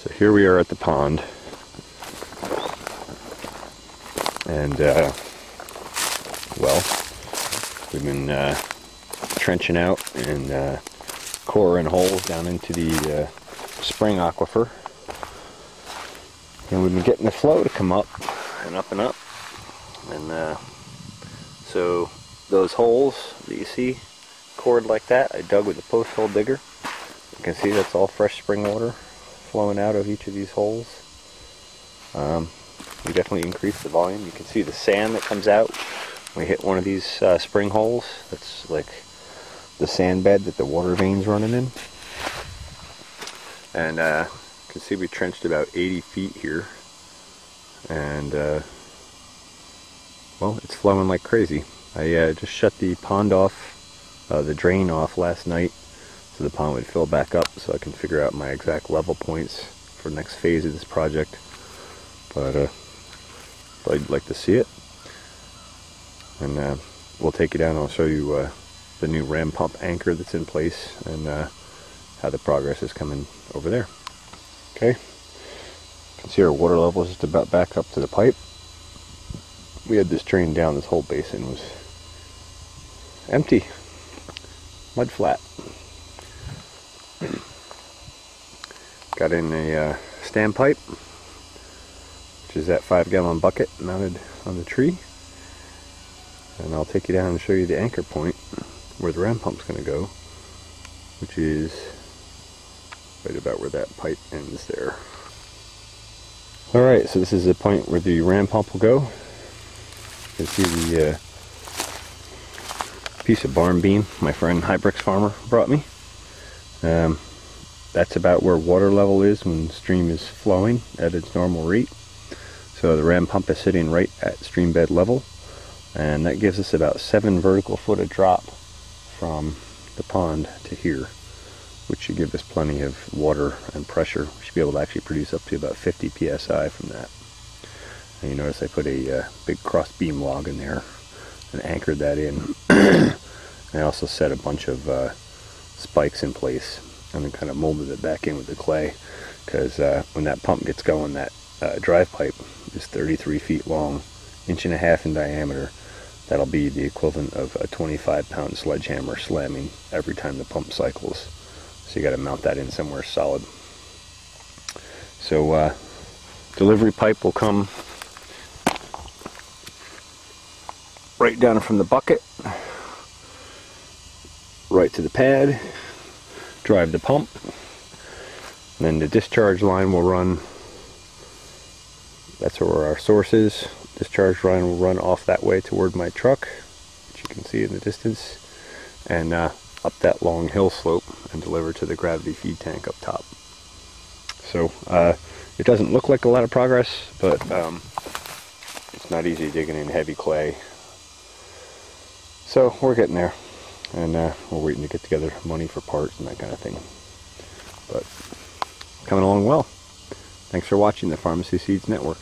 So here we are at the pond, and well, we've been trenching out and coring holes down into the spring aquifer, and we've been getting the flow to come up and up and up, and so those holes that you see cored like that, I dug with a post hole digger. You can see that's all fresh spring water flowing out of each of these holes. We definitely increase the volume. You can see the sand that comes out when we hit one of these spring holes. That's like the sand bed that the water veins running in. And you can see we trenched about 80 feet here, and well, it's flowing like crazy. I just shut the pond off, the drain off last night, so the pond would fill back up, so I can figure out my exact level points for the next phase of this project. But I'd like to see it, and we'll take you down and I'll show you the new ram pump anchor that's in place, and how the progress is coming over there. Okay, you can see our water level is just about back up to the pipe. We had this drain down, this whole basin was empty, mud flat. Got in a standpipe, which is that 5-gallon bucket mounted on the tree, and I'll take you down and show you the anchor point where the ram pump's going to go, which is right about where that pipe ends there. Alright, so this is the point where the ram pump will go. You can see the piece of barn beam my friend Hybrix Farmer brought me. That's about where water level is when the stream is flowing at its normal rate. So the ram pump is sitting right at stream bed level, and that gives us about 7 vertical foot of drop from the pond to here, which should give us plenty of water and pressure. We should be able to actually produce up to about 50 psi from that. And you notice I put a big cross beam log in there and anchored that in. I also set a bunch of spikes in place and then kind of molded it back in with the clay, because when that pump gets going, that drive pipe is 33 feet long, 1.5 inches in diameter. That'll be the equivalent of a 25-pound sledgehammer slamming every time the pump cycles. So you got to mount that in somewhere solid. So delivery pipe will come right down from the bucket, right to the pad, drive the pump, and then the discharge line will run. That's where our source is. Discharge line will run off that way toward my truck, which you can see in the distance, and up that long hill slope and deliver to the gravity feed tank up top. So it doesn't look like a lot of progress, but it's not easy digging in heavy clay. So we're getting there, and we're waiting to get together money for parts and that kind of thing. But coming along well. Thanks for watching the Farmacy Seeds Network.